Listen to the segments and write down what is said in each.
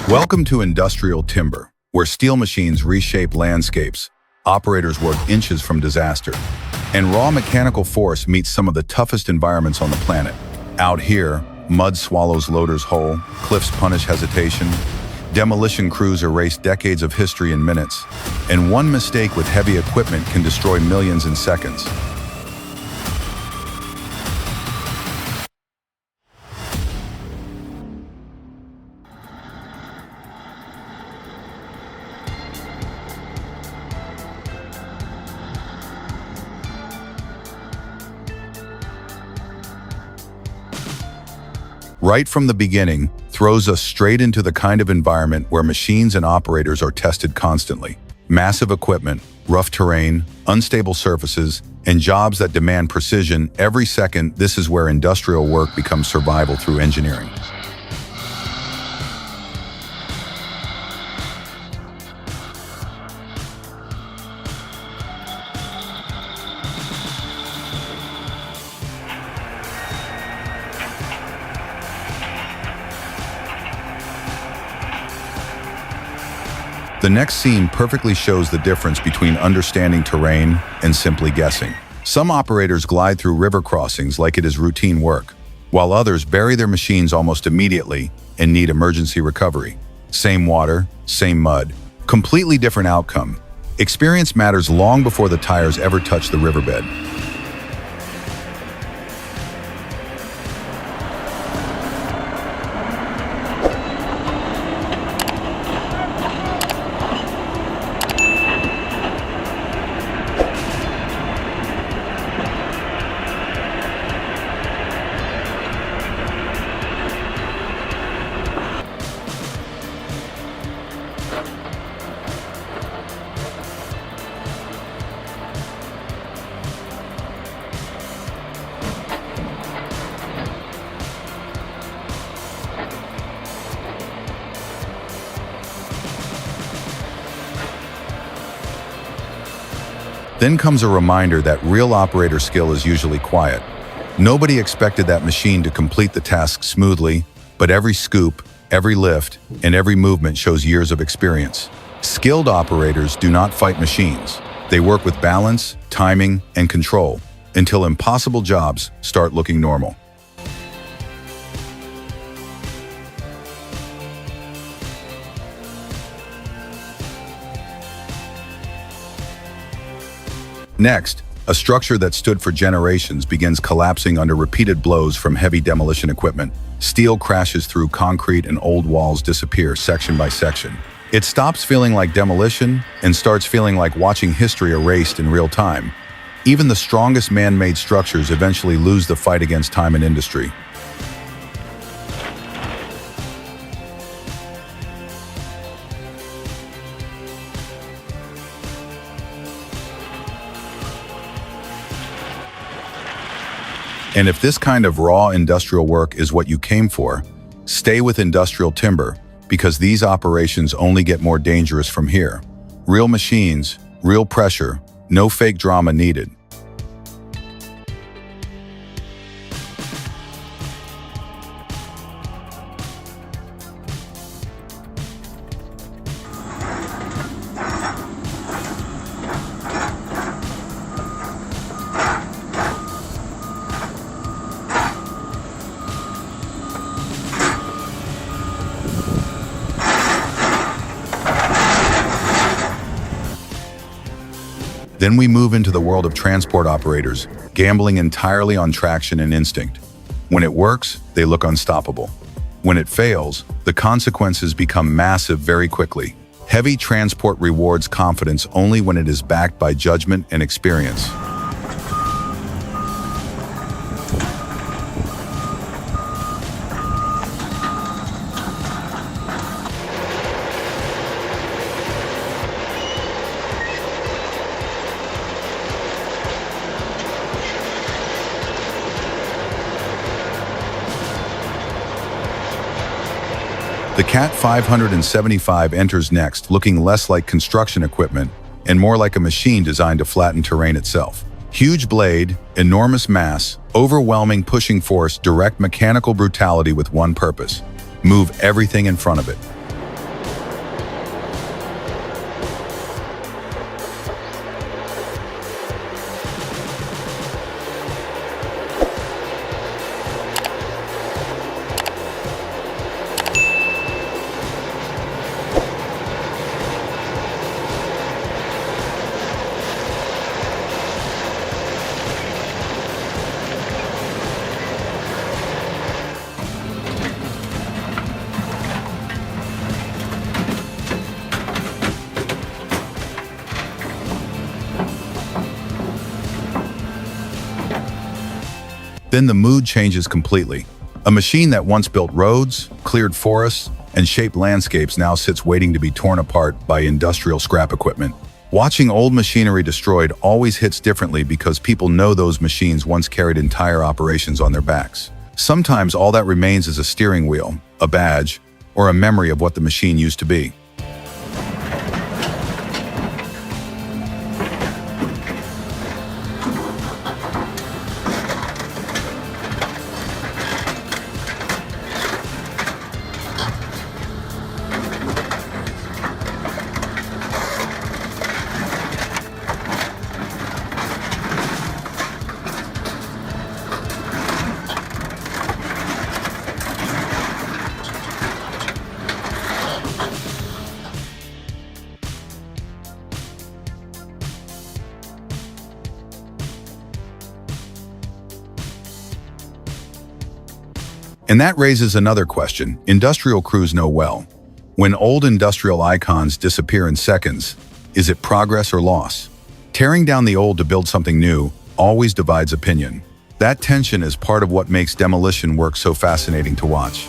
Welcome to industrial timber, where steel machines reshape landscapes, operators work inches from disaster, and raw mechanical force meets some of the toughest environments on the planet. Out here, mud swallows loaders whole, cliffs punish hesitation, demolition crews erase decades of history in minutes, and one mistake with heavy equipment can destroy millions in seconds. Right from the beginning, throws us straight into the kind of environment where machines and operators are tested constantly. Massive equipment, rough terrain, unstable surfaces, and jobs that demand precision every second. This is where industrial work becomes survival through engineering. The next scene perfectly shows the difference between understanding terrain and simply guessing. Some operators glide through river crossings like it is routine work, while others bury their machines almost immediately and need emergency recovery. Same water, same mud, completely different outcome. Experience matters long before the tires ever touch the riverbed. Then comes a reminder that real operator skill is usually quiet. Nobody expected that machine to complete the task smoothly, but every scoop, every lift, and every movement shows years of experience. Skilled operators do not fight machines. They work with balance, timing, and control until impossible jobs start looking normal. Next, a structure that stood for generations begins collapsing under repeated blows from heavy demolition equipment. Steel crashes through concrete and old walls disappear section by section. It stops feeling like demolition and starts feeling like watching history erased in real time. Even the strongest man-made structures eventually lose the fight against time and industry. And if this kind of raw industrial work is what you came for, stay with industrial timber, because these operations only get more dangerous from here. Real machines, real pressure, no fake drama needed. Then we move into the world of transport operators, gambling entirely on traction and instinct. When it works, they look unstoppable. When it fails, the consequences become massive very quickly. Heavy transport rewards confidence only when it is backed by judgment and experience. The Cat 575 enters next, looking less like construction equipment and more like a machine designed to flatten terrain itself. Huge blade, enormous mass, overwhelming pushing force, direct mechanical brutality with one purpose: move everything in front of it. then the mood changes completely. A machine that once built roads, cleared forests, and shaped landscapes now sits waiting to be torn apart by industrial scrap equipment. Watching old machinery destroyed always hits differently because people know those machines once carried entire operations on their backs. Sometimes all that remains is a steering wheel, a badge, or a memory of what the machine used to be. And that raises another question industrial crews know well. When old industrial icons disappear in seconds, is it progress or loss? Tearing down the old to build something new always divides opinion. That tension is part of what makes demolition work so fascinating to watch.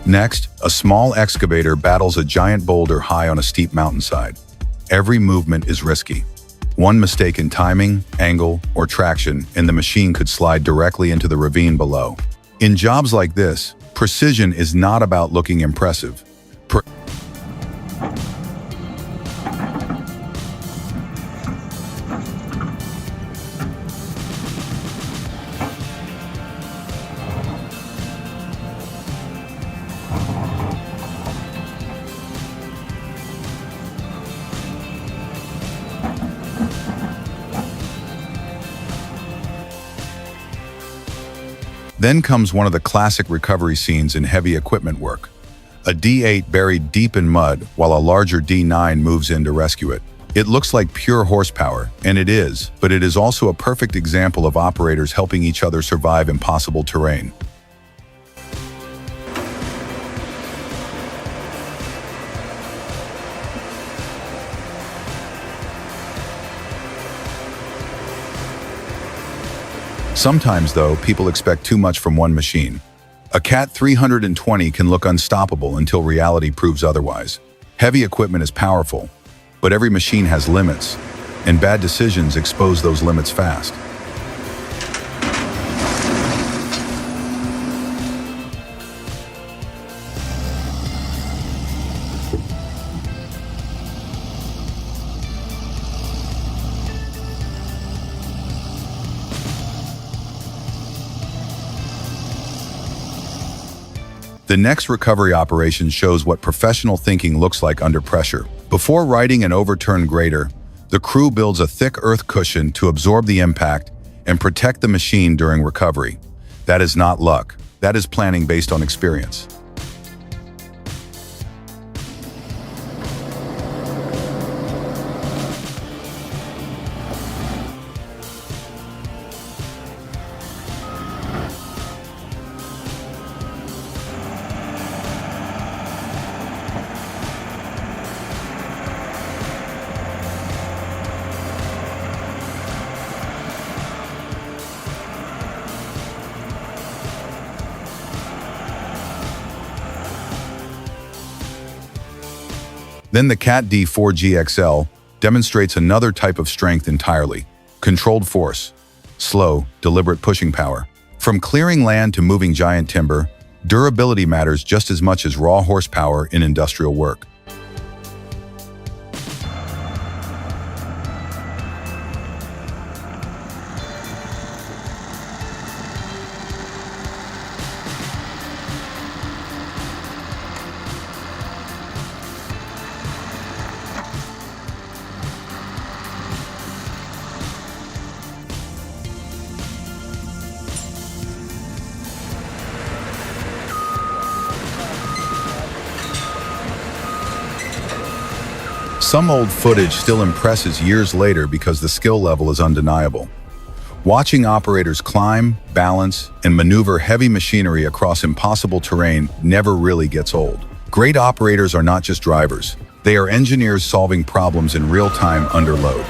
Next, a small excavator battles a giant boulder high on a steep mountainside. Every movement is risky. One mistake in timing, angle, or traction, and the machine could slide directly into the ravine below. In jobs like this, precision is not about looking impressive. Then comes one of the classic recovery scenes in heavy equipment work. A D8 buried deep in mud while a larger D9 moves in to rescue it. It looks like pure horsepower, and it is, but it is also a perfect example of operators helping each other survive impossible terrain. Sometimes, though, people expect too much from one machine. A CAT 320 can look unstoppable until reality proves otherwise. Heavy equipment is powerful, but every machine has limits, and bad decisions expose those limits fast. The next recovery operation shows what professional thinking looks like under pressure. Before righting an overturned grader, the crew builds a thick earth cushion to absorb the impact and protect the machine during recovery. That is not luck. That is planning based on experience. Then the CAT D4GXL demonstrates another type of strength entirely: controlled force, slow, deliberate pushing power. From clearing land to moving giant timber, durability matters just as much as raw horsepower in industrial work. Some old footage still impresses years later because the skill level is undeniable. Watching operators climb, balance, and maneuver heavy machinery across impossible terrain never really gets old. Great operators are not just drivers. They are engineers solving problems in real time under load.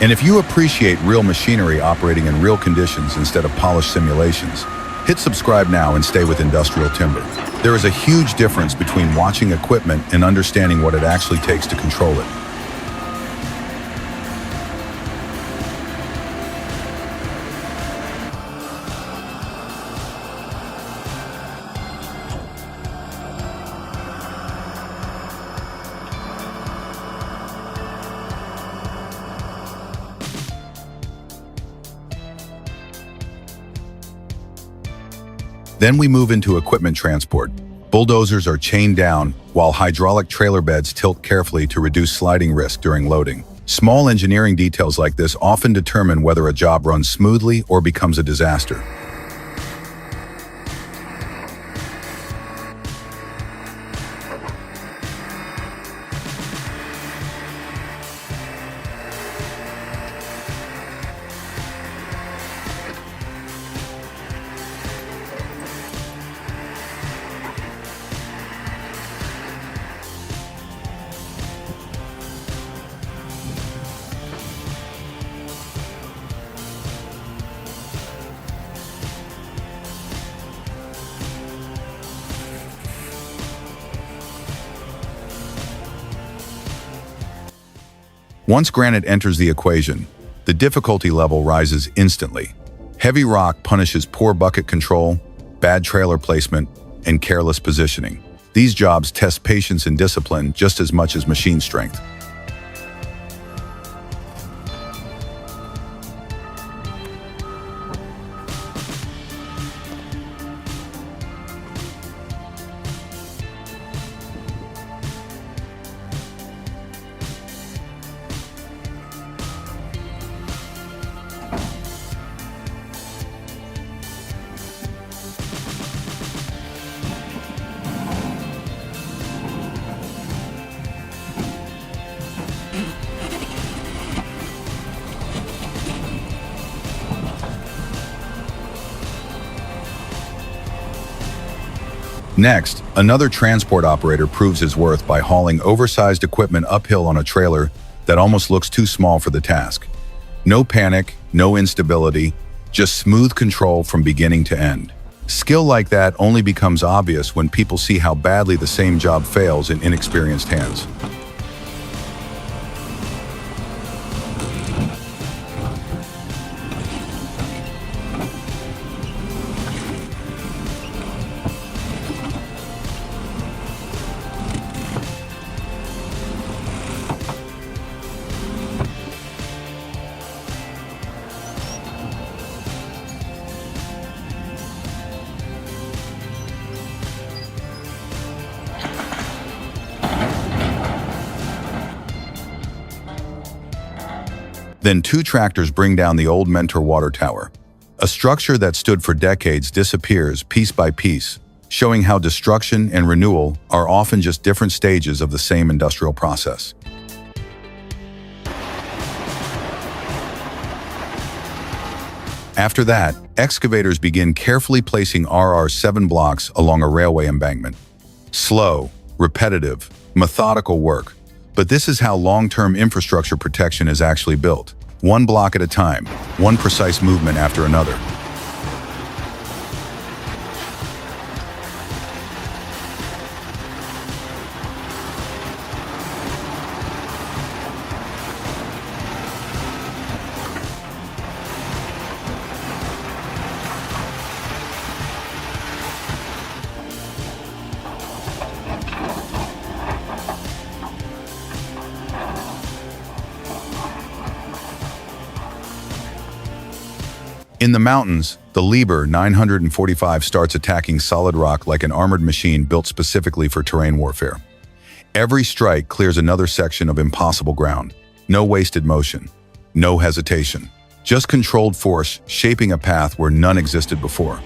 And if you appreciate real machinery operating in real conditions instead of polished simulations, hit subscribe now and stay with Industrial Timber. There is a huge difference between watching equipment and understanding what it actually takes to control it. Then we move into equipment transport. Bulldozers are chained down, while hydraulic trailer beds tilt carefully to reduce sliding risk during loading. Small engineering details like this often determine whether a job runs smoothly or becomes a disaster. Once granite enters the equation, the difficulty level rises instantly. Heavy rock punishes poor bucket control, bad trailer placement, and careless positioning. These jobs test patience and discipline just as much as machine strength. Next, another transport operator proves his worth by hauling oversized equipment uphill on a trailer that almost looks too small for the task. No panic, no instability, just smooth control from beginning to end. Skill like that only becomes obvious when people see how badly the same job fails in inexperienced hands. Then two tractors bring down the old Mentor water tower. A structure that stood for decades disappears piece by piece, showing how destruction and renewal are often just different stages of the same industrial process. After that, excavators begin carefully placing RR7 blocks along a railway embankment. Slow, repetitive, methodical work. But this is how long-term infrastructure protection is actually built. One block at a time, one precise movement after another. In the mountains, the Liebherr 945 starts attacking solid rock like an armored machine built specifically for terrain warfare. Every strike clears another section of impossible ground. No wasted motion, no hesitation. Just controlled force shaping a path where none existed before.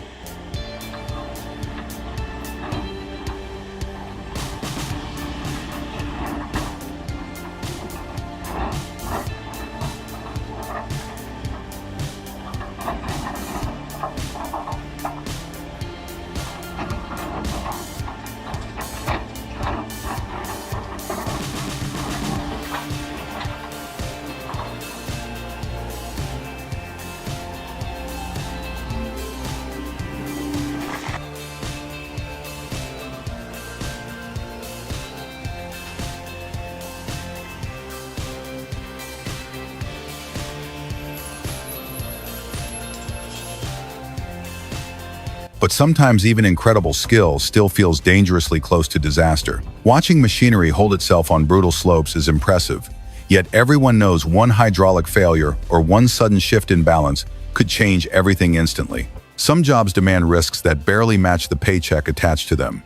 But sometimes even incredible skill still feels dangerously close to disaster. Watching machinery hold itself on brutal slopes is impressive, yet everyone knows one hydraulic failure or one sudden shift in balance could change everything instantly. Some jobs demand risks that barely match the paycheck attached to them.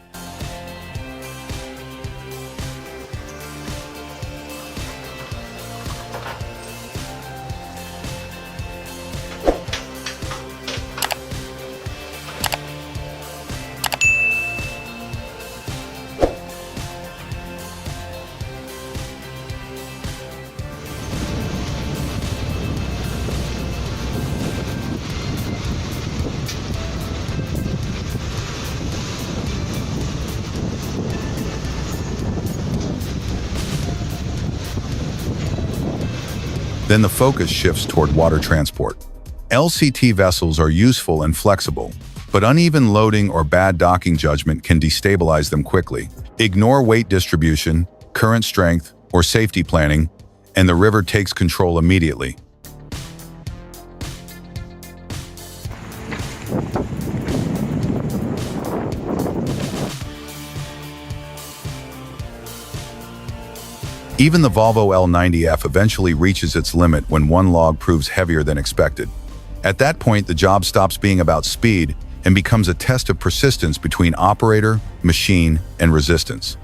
Then the focus shifts toward water transport. LCT vessels are useful and flexible, but uneven loading or bad docking judgment can destabilize them quickly. Ignore weight distribution, current strength, or safety planning, and the river takes control immediately. Even the Volvo L90F eventually reaches its limit when one log proves heavier than expected. At that point, the job stops being about speed and becomes a test of persistence between operator, machine, and resistance.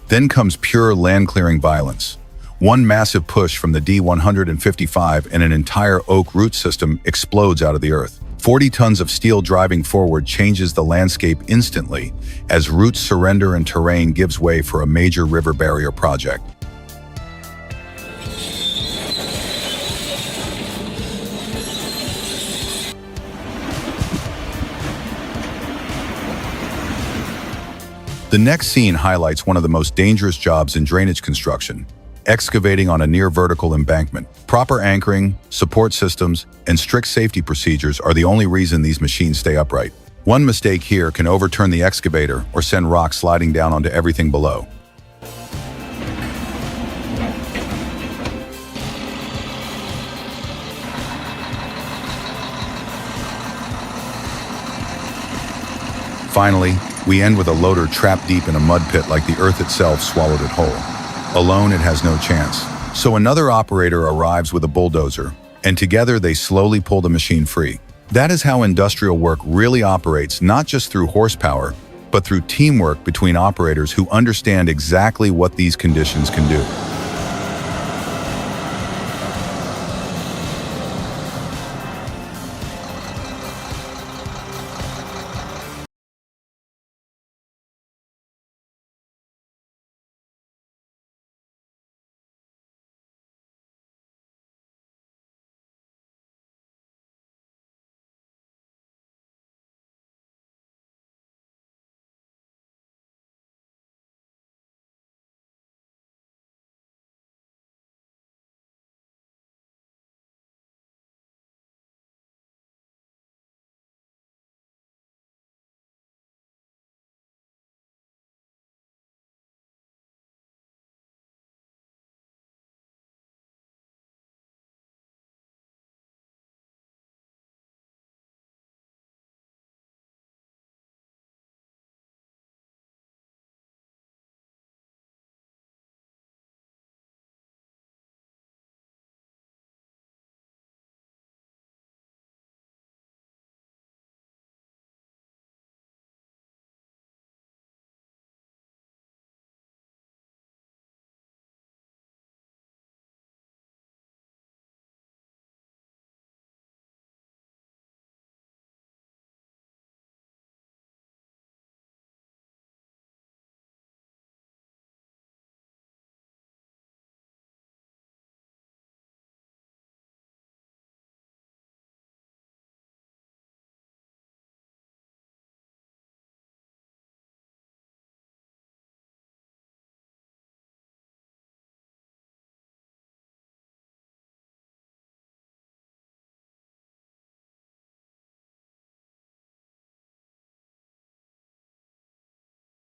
Then comes pure land-clearing violence. One massive push from the D155 and an entire oak root system explodes out of the earth. 40 tons of steel driving forward changes the landscape instantly as roots surrender and terrain gives way for a major river barrier project. The next scene highlights one of the most dangerous jobs in drainage construction: excavating on a near-vertical embankment. Proper anchoring, support systems, and strict safety procedures are the only reason these machines stay upright. One mistake here can overturn the excavator or send rocks sliding down onto everything below. Finally, we end with a loader trapped deep in a mud pit like the earth itself swallowed it whole. Alone, it has no chance. So another operator arrives with a bulldozer, and together they slowly pull the machine free. That is how industrial work really operates, not just through horsepower, but through teamwork between operators who understand exactly what these conditions can do.